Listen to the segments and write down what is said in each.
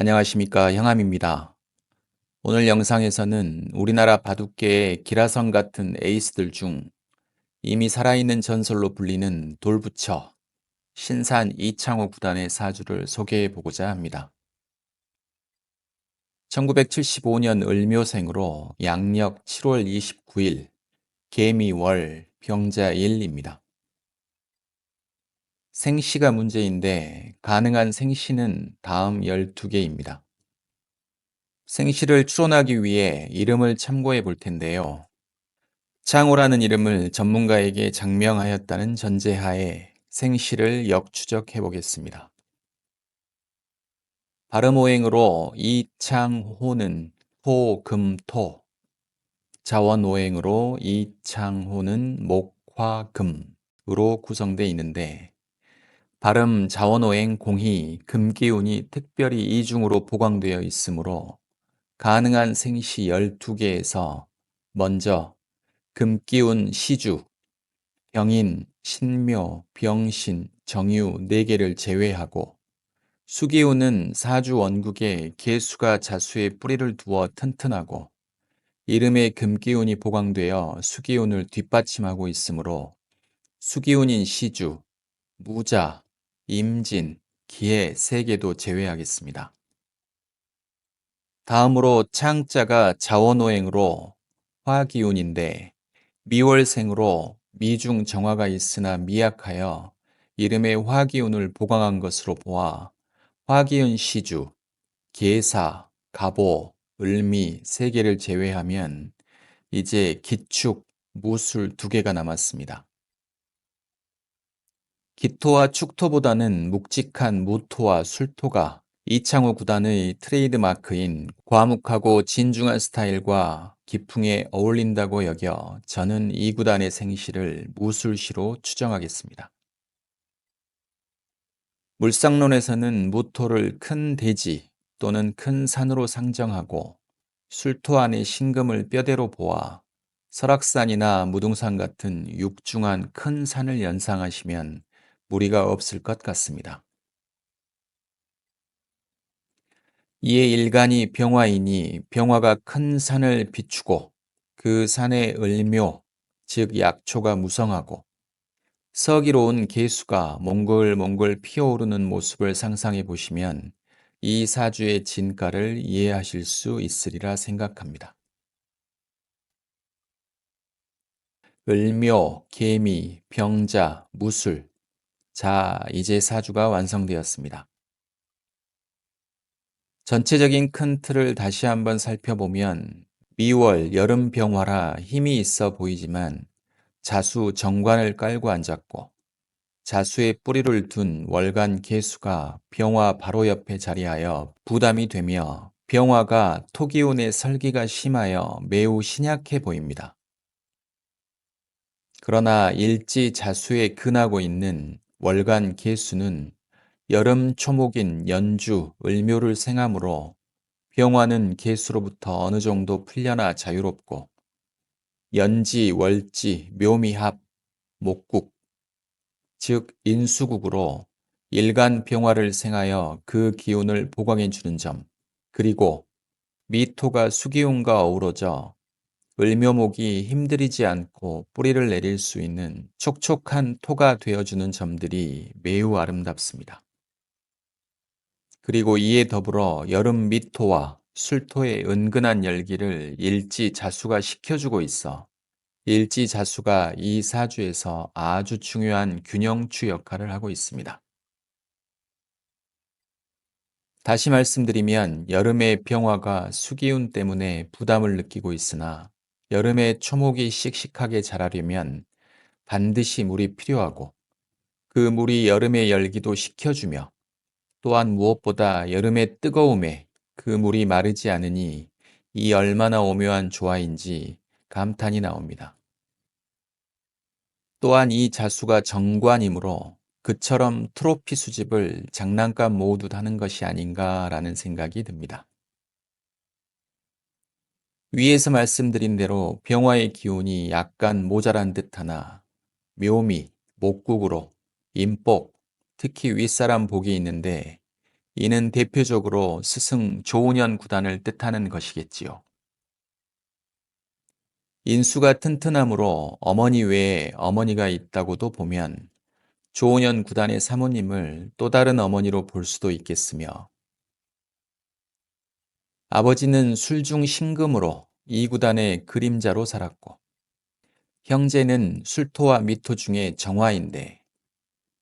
안녕하십니까, 형암입니다. 오늘 영상에서는 우리나라 바둑계의 기라성 같은 에이스들 중 이미 살아있는 전설로 불리는 돌부처 신산 이창호 구단의 사주를 소개해 보고자 합니다. 1975년 을묘생으로 양력 7월 29일 개미월 병자일입니다. 생시가 문제인데 가능한 생시는 다음 12개입니다. 생시를 추론하기 위해 이름을 참고해 볼 텐데요. 창호라는 이름을 전문가에게 장명하였다는 전제하에 생시를 역추적해 보겠습니다. 발음오행으로 이창호는 토, 금, 토, 자원오행으로 이창호는 목, 화, 금으로 구성되어 있는데 발음 자원오행 공히 금기운이 특별히 이중으로 보강되어 있으므로 가능한 생시 12개에서 먼저 금기운 시주, 병인, 신묘, 병신, 정유 4개를 제외하고 수기운은 사주 원국에 개수가 자수에 뿌리를 두어 튼튼하고 이름에 금기운이 보강되어 수기운을 뒷받침하고 있으므로 수기운인 시주, 무자, 임진, 기해 3개도 제외하겠습니다. 다음으로 창자가 자원오행으로 화기운인데 미월생으로 미중 정화가 있으나 미약하여 이름에 화기운을 보강한 것으로 보아 화기운 시주, 계사, 갑오, 을미 3개를 제외하면 이제 기축, 무술 2개가 남았습니다. 기토와 축토보다는 묵직한 무토와 술토가 이창호 구단의 트레이드 마크인 과묵하고 진중한 스타일과 기풍에 어울린다고 여겨 저는 이 구단의 생시를 무술시로 추정하겠습니다. 물상론에서는 무토를 큰 대지 또는 큰 산으로 상정하고 술토 안의 신금을 뼈대로 보아 설악산이나 무등산 같은 육중한 큰 산을 연상하시면 무리가 없을 것 같습니다. 이에 일간이 병화이니 병화가 큰 산을 비추고 그 산의 을묘, 즉 약초가 무성하고 서기로운 개수가 몽글몽글 피어오르는 모습을 상상해 보시면 이 사주의 진가를 이해하실 수 있으리라 생각합니다. 을묘, 개미, 병자, 무술. 자, 이제 사주가 완성되었습니다. 전체적인 큰 틀을 다시 한번 살펴보면 미월 여름 병화라 힘이 있어 보이지만 자수 정관을 깔고 앉았고 자수에 뿌리를 둔 월간 개수가 병화 바로 옆에 자리하여 부담이 되며 병화가 토기운의 설기가 심하여 매우 신약해 보입니다. 그러나 일지 자수에 근하고 있는 월간 개수는 여름 초목인 연주, 을묘를 생하므로 병화는 개수로부터 어느 정도 풀려나 자유롭고 연지, 월지, 묘미합, 목국, 즉 인수국으로 일간 병화를 생하여 그 기운을 보강해 주는 점, 그리고 미토가 수기운과 어우러져 을묘목이 힘들이지 않고 뿌리를 내릴 수 있는 촉촉한 토가 되어주는 점들이 매우 아름답습니다. 그리고 이에 더불어 여름 미토와 술토의 은근한 열기를 일지자수가 식혀주고 있어 일지자수가 이 사주에서 아주 중요한 균형추 역할을 하고 있습니다. 다시 말씀드리면 여름의 병화가 수기운 때문에 부담을 느끼고 있으나 여름에 초목이 씩씩하게 자라려면 반드시 물이 필요하고 그 물이 여름의 열기도 식혀주며 또한 무엇보다 여름의 뜨거움에 그 물이 마르지 않으니 이 얼마나 오묘한 조화인지 감탄이 나옵니다. 또한 이 자수가 정관이므로 그처럼 트로피 수집을 장난감 모으듯 하는 것이 아닌가라는 생각이 듭니다. 위에서 말씀드린 대로 병화의 기운이 약간 모자란 듯하나 묘미, 목국으로 인복, 특히 윗사람 복이 있는데 이는 대표적으로 스승 조훈현 구단을 뜻하는 것이겠지요. 인수가 튼튼하므로 어머니 외에 어머니가 있다고도 보면 조훈현 구단의 사모님을 또 다른 어머니로 볼 수도 있겠으며, 아버지는 술중 신금으로 이 구단의 그림자로 살았고, 형제는 술토와 미토 중에 정화인데,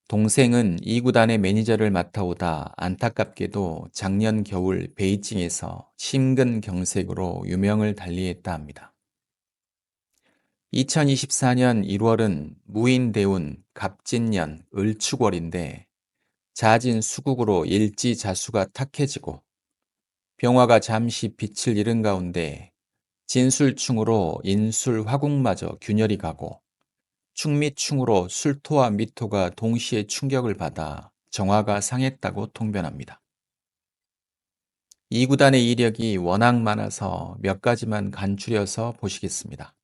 동생은 이 구단의 매니저를 맡아오다 안타깝게도 작년 겨울 베이징에서 심근경색으로 유명을 달리했다 합니다. 2024년 1월은 무인대운, 갑진년, 을축월인데 잦은 수국으로 일지자수가 탁해지고 병화가 잠시 빛을 잃은 가운데 진술충으로 인술 화국마저 균열이 가고 충미충으로 술토와 미토가 동시에 충격을 받아 정화가 상했다고 통변합니다. 이 구단의 이력이 워낙 많아서 몇 가지만 간추려서 보시겠습니다.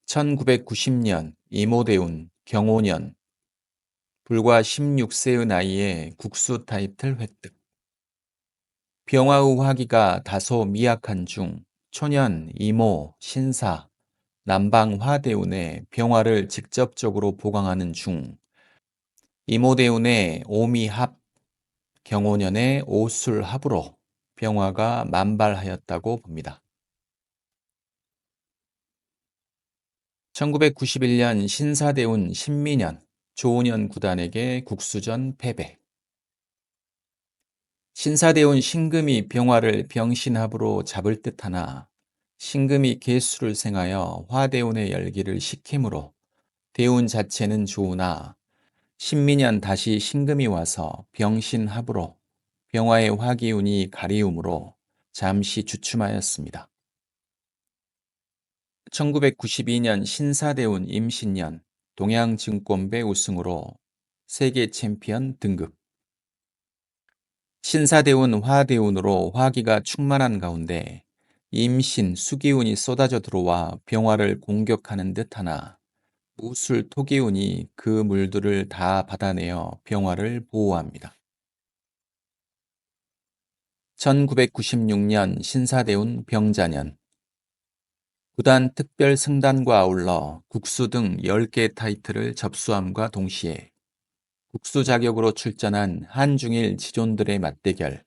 1990년 이모대운, 경호년, 불과 16세의 나이에 국수 타이틀 획득. 병화의 화기가 다소 미약한 중 초년 이모, 신사, 남방 화대운의 병화를 직접적으로 보강하는 중 이모대운의 오미합, 경호년의 오술합으로 병화가 만발하였다고 봅니다. 1991년 신사대운 신미년, 조훈현 구단에게 국수전 패배. 신사대운 신금이 병화를 병신합으로 잡을 듯하나 신금이 개수를 생하여 화대운의 열기를 식히므로 대운 자체는 좋으나 신미년 다시 신금이 와서 병신합으로 병화의 화기운이 가리우므로 잠시 주춤하였습니다. 1992년 신사대운 임신년, 동양증권배 우승으로 세계 챔피언 등극. 신사대운 화대운으로 화기가 충만한 가운데 임신 수기운이 쏟아져 들어와 병화를 공격하는 듯하나 무술 토기운이 그 물들을 다 받아내어 병화를 보호합니다. 1996년 신사대운 병자년, 구단 특별 승단과 아울러 국수 등 10개 타이틀을 접수함과 동시에 국수 자격으로 출전한 한중일 지존들의 맞대결,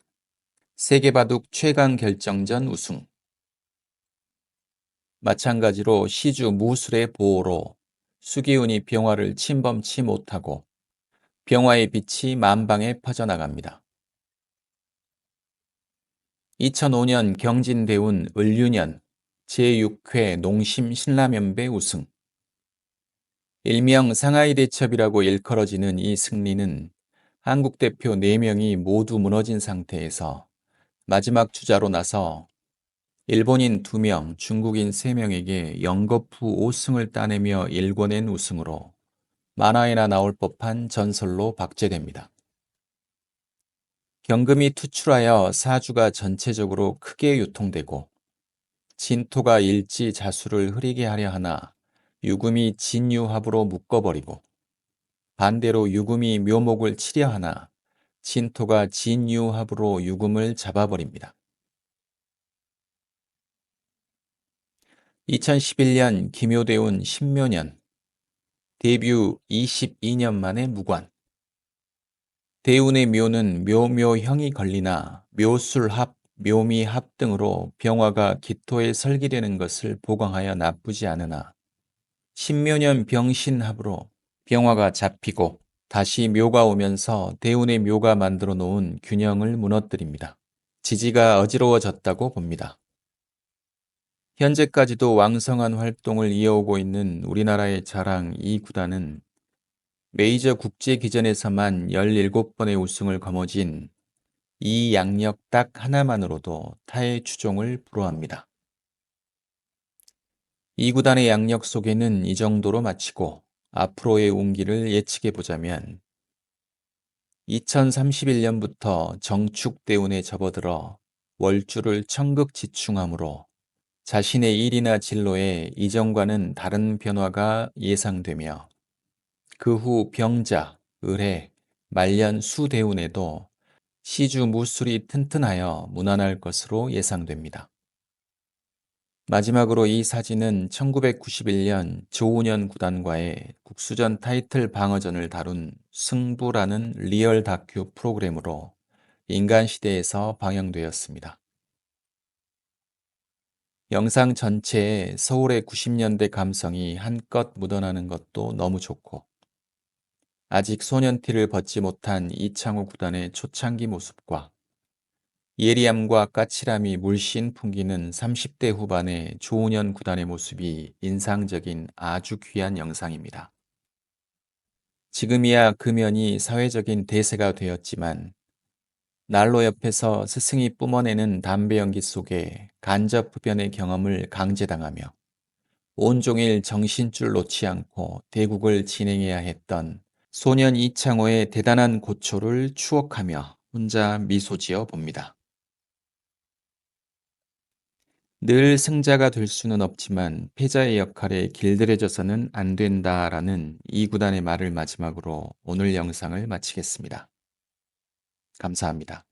세계바둑 최강 결정전 우승. 마찬가지로 시주 무술의 보호로 수기운이 병화를 침범치 못하고 병화의 빛이 만방에 퍼져나갑니다. 2005년 경진대운 을유년, 제6회 농심 신라면배 우승. 일명 상하이 대첩이라고 일컬어지는 이 승리는 한국 대표 4명이 모두 무너진 상태에서 마지막 주자로 나서 일본인 2명, 중국인 3명에게 연거푸 5승을 따내며 일궈낸 우승으로 만화에나 나올 법한 전설로 박제됩니다. 경금이 투출하여 사주가 전체적으로 크게 유통되고 진토가 일지 자수를 흐리게 하려 하나 유금이 진유합으로 묶어버리고 반대로 유금이 묘목을 치려 하나 진토가 진유합으로 유금을 잡아버립니다. 2011년 기묘대운 신묘년, 데뷔 22년 만에 무관. 대운의 묘는 묘묘형이 걸리나 묘술합, 묘미합 등으로 병화가 기토에 설기되는 것을 보강하여 나쁘지 않으나 신묘년 병신합으로 병화가 잡히고 다시 묘가 오면서 대운의 묘가 만들어 놓은 균형을 무너뜨립니다. 지지가 어지러워졌다고 봅니다. 현재까지도 왕성한 활동을 이어오고 있는 우리나라의 자랑 이 구단은 메이저 국제 기전에서만 17번의 우승을 거머쥔 이 양력 딱 하나만으로도 타의 추종을 불허합니다. 이 구단의 양력 소개는 이 정도로 마치고 앞으로의 운기를 예측해 보자면 2031년부터 정축대운에 접어들어 월주를 천극지충하므로 자신의 일이나 진로에 이전과는 다른 변화가 예상되며 그 후 병자, 을해, 말년 수대운에도 시주 무술이 튼튼하여 무난할 것으로 예상됩니다. 마지막으로 이 사진은 1991년 조훈현 구단과의 국수전 타이틀 방어전을 다룬 승부라는 리얼 다큐 프로그램으로 인간시대에서 방영되었습니다. 영상 전체에 서울의 90년대 감성이 한껏 묻어나는 것도 너무 좋고, 아직 소년티를 벗지 못한 이창호 구단의 초창기 모습과 예리함과 까칠함이 물씬 풍기는 30대 후반의 조훈현 구단의 모습이 인상적인 아주 귀한 영상입니다. 지금이야 금연이 사회적인 대세가 되었지만 난로 옆에서 스승이 뿜어내는 담배 연기 속에 간접 흡연의 경험을 강제당하며 온종일 정신줄 놓지 않고 대국을 진행해야 했던 소년 이창호의 대단한 고초를 추억하며 혼자 미소 지어 봅니다. 늘 승자가 될 수는 없지만 패자의 역할에 길들여져서는 안 된다라는 이 구단의 말을 마지막으로 오늘 영상을 마치겠습니다. 감사합니다.